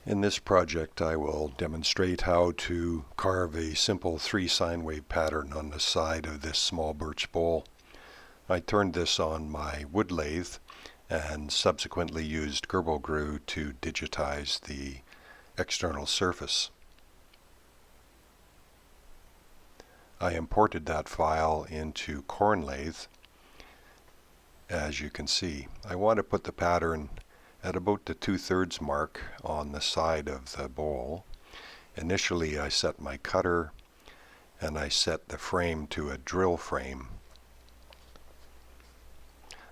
In this project I will demonstrate how to carve a simple 3 sine wave pattern on the side of this small birch bowl. I turned this on my wood lathe and subsequently used gerbil glue to digitize the external surface. I imported that file into COrnLathe. As you can see, I want to put the pattern at about the 2/3 mark on the side of the bowl. Initially I set my cutter and I set the frame to a drill frame.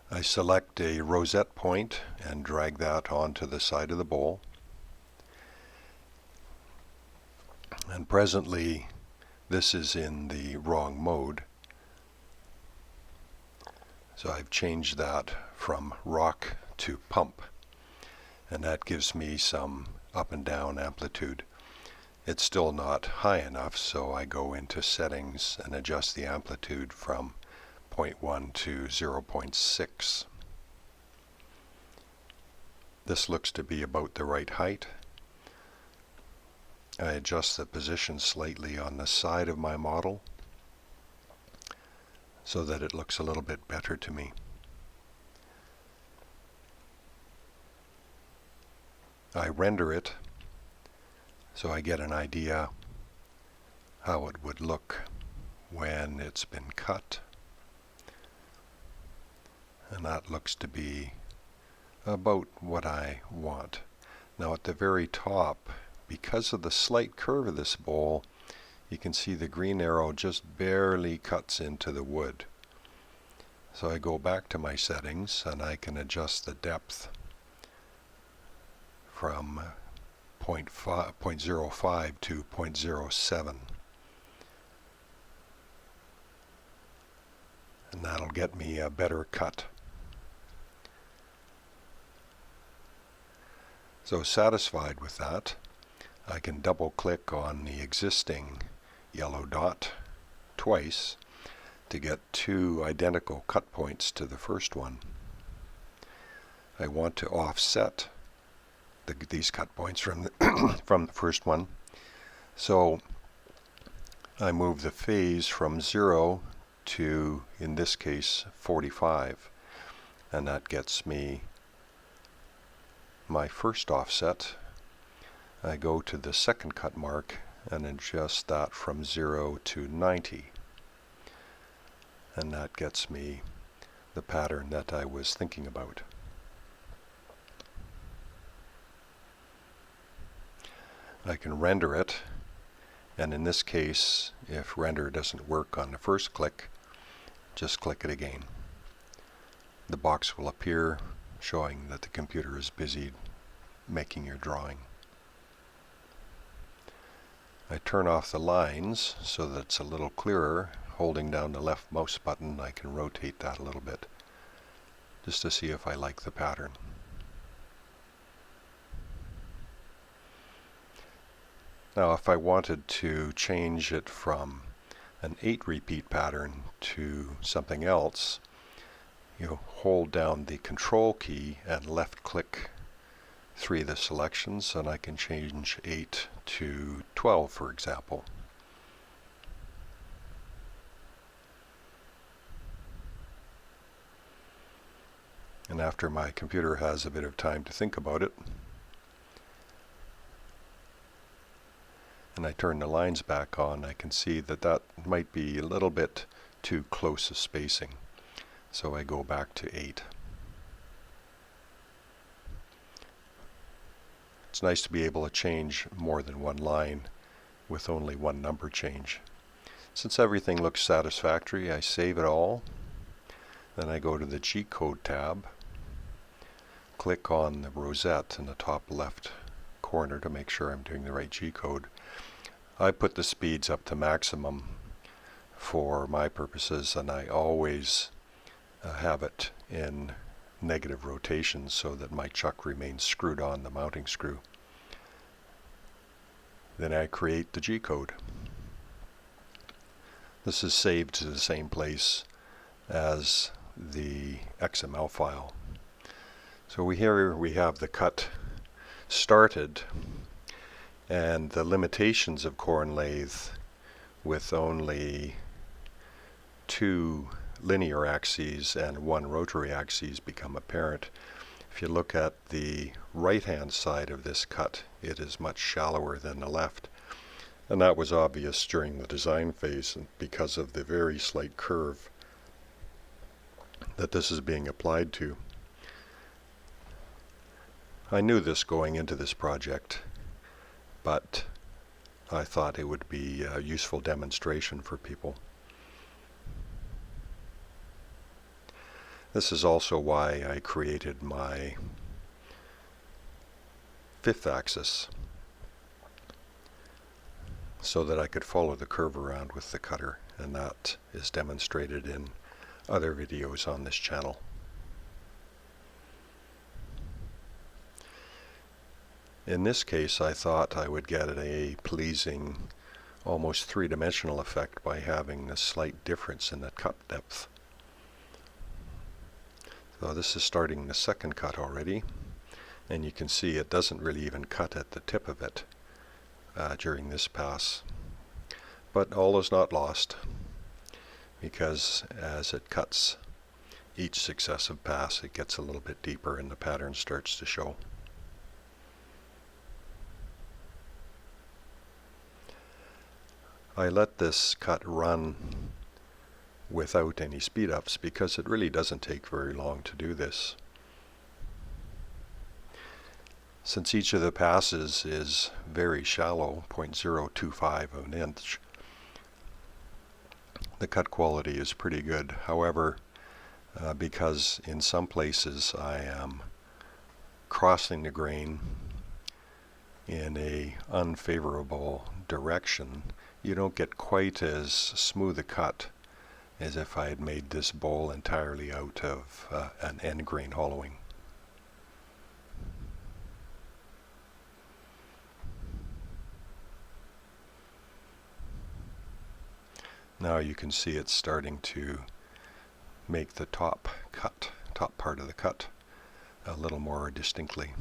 I select a rosette point and drag that onto the side of the bowl. And presently this is in the wrong mode. So I've changed that from rock to pump, and that gives me some up and down amplitude. It's still not high enough, so I go into settings and adjust the amplitude from 0.1 to 0.6. This looks to be about the right height. I adjust the position slightly on the side of my model so that it looks a little bit better to me. I render it so I get an idea how it would look when it's been cut. And that looks to be about what I want. Now at the very top, because of the slight curve of this bowl, you can see the green arrow just barely cuts into the wood. So I go back to my settings and I can adjust the depth from 0.05 to 0.07. And that'll get me a better cut. So satisfied with that, I can double click on the existing yellow dot twice to get 2 identical cut points to the first one. I want to offset these cut points from the first one, so I move the phase from 0 to, in this case, 45, and that gets me my first offset. I go to the second cut mark and adjust that from 0 to 90, and that gets me the pattern that I was thinking about. I can render it, and in this case, if render doesn't work on the first click, just click it again. The box will appear showing that the computer is busy making your drawing. I turn off the lines so that it's a little clearer. Holding down the left mouse button, I can rotate that a little bit just to see if I like the pattern. Now if I wanted to change it from an 8 repeat pattern to something else, you hold down the control key and left click 3 of the selections, and I can change 8 to 12, for example. And after my computer has a bit of time to think about it, and I turn the lines back on, I can see that that might be a little bit too close a spacing. So I go back to 8. It's nice to be able to change more than one line with only one number change. Since everything looks satisfactory, I save it all. Then I go to the G-code tab, click on the rosette in the top left corner to make sure I'm doing the right G-code. I put the speeds up to maximum for my purposes, and I always have it in negative rotation so that my chuck remains screwed on the mounting screw. Then I create the G-code. This is saved to the same place as the XML file. So here we have the cut started And the limitations of COrnLathe with only 2 linear axes and 1 rotary axis become apparent. If you look at the right-hand side of this cut, it is much shallower than the left. And that was obvious during the design phase because of the very slight curve that this is being applied to. I knew this going into this project, but I thought it would be a useful demonstration for people. This is also why I created my 5th axis, so that I could follow the curve around with the cutter, and that is demonstrated in other videos on this channel. In this case, I thought I would get a pleasing, almost 3-dimensional effect by having a slight difference in the cut depth. So this is starting the 2nd cut already, and you can see it doesn't really even cut at the tip of it during this pass. But all is not lost, because as it cuts each successive pass, it gets a little bit deeper and the pattern starts to show. I let this cut run without any speed ups because it really doesn't take very long to do this. Since each of the passes is very shallow, 0.025 of an inch, the cut quality is pretty good. However, because in some places I am crossing the grain in a unfavorable direction, you don't get quite as smooth a cut as if I had made this bowl entirely out of an end grain hollowing. Now you can see it's starting to make the top part of the cut a little more distinctly.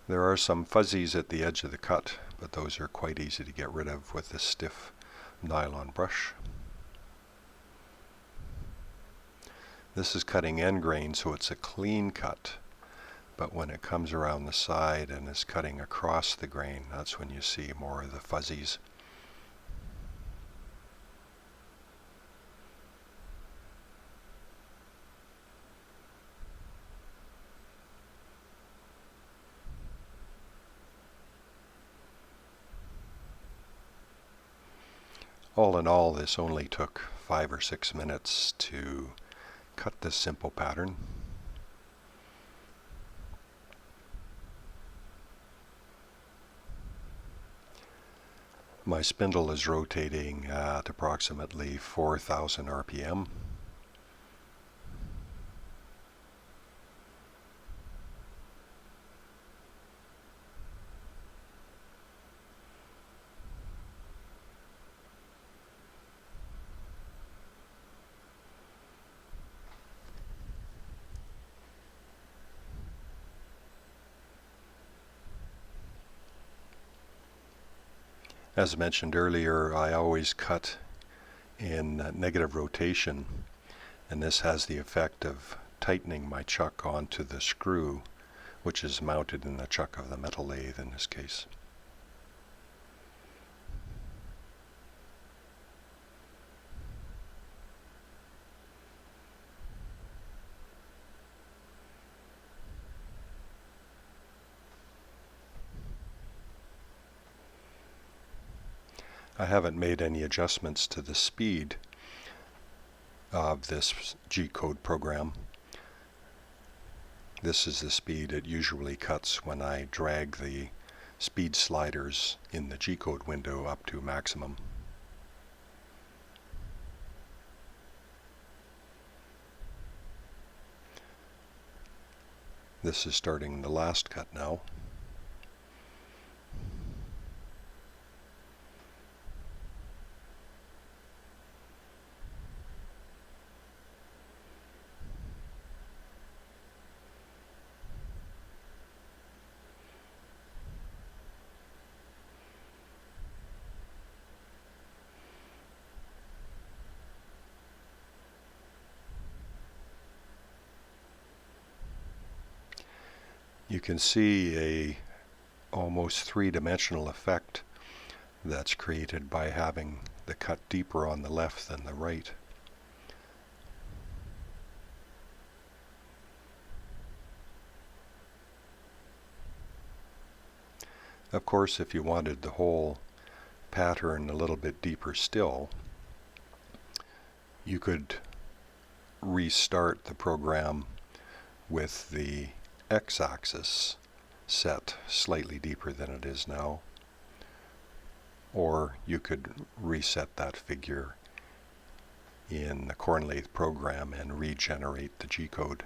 There are some fuzzies at the edge of the cut, but those are quite easy to get rid of with a stiff nylon brush. This is cutting end grain, so it's a clean cut, but when it comes around the side and is cutting across the grain, that's when you see more of the fuzzies. All in all, this only took 5 or 6 minutes to cut this simple pattern. My spindle is rotating at approximately 4,000 RPM. As mentioned earlier, I always cut in negative rotation, and this has the effect of tightening my chuck onto the screw, which is mounted in the chuck of the metal lathe in this case. I haven't made any adjustments to the speed of this G-code program. This is the speed it usually cuts when I drag the speed sliders in the G-code window up to maximum. This is starting the last cut now. You can see a almost three-dimensional effect that's created by having the cut deeper on the left than the right. Of course, if you wanted the whole pattern a little bit deeper still, you could restart the program with the x-axis set slightly deeper than it is now, or you could reset that figure in the COrnLathe program and regenerate the G-code.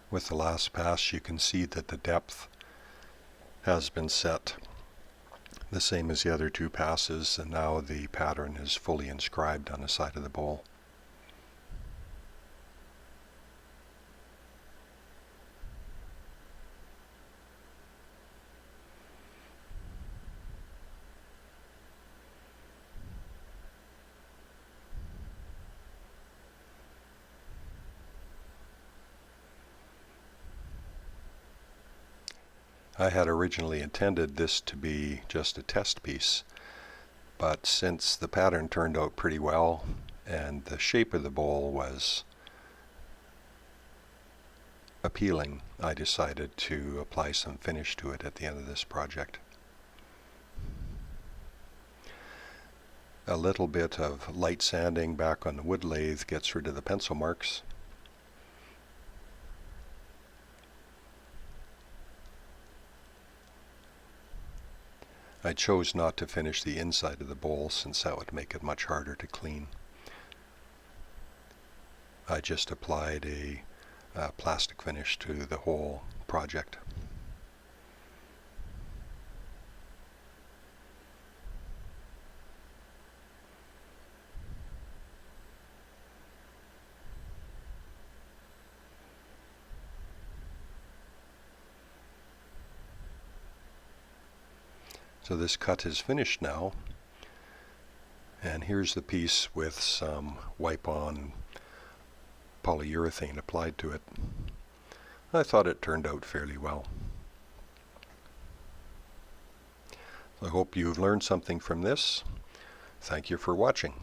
With the last pass, you can see that the depth has been set the same as the other two passes, and now the pattern is fully inscribed on the side of the bowl. I had originally intended this to be just a test piece, but since the pattern turned out pretty well and the shape of the bowl was appealing, I decided to apply some finish to it at the end of this project. A little bit of light sanding back on the wood lathe gets rid of the pencil marks. I chose not to finish the inside of the bowl since that would make it much harder to clean. I just applied a plastic finish to the whole project. So this cut is finished now, and here's the piece with some wipe-on polyurethane applied to it. I thought it turned out fairly well. I hope you've learned something from this. Thank you for watching.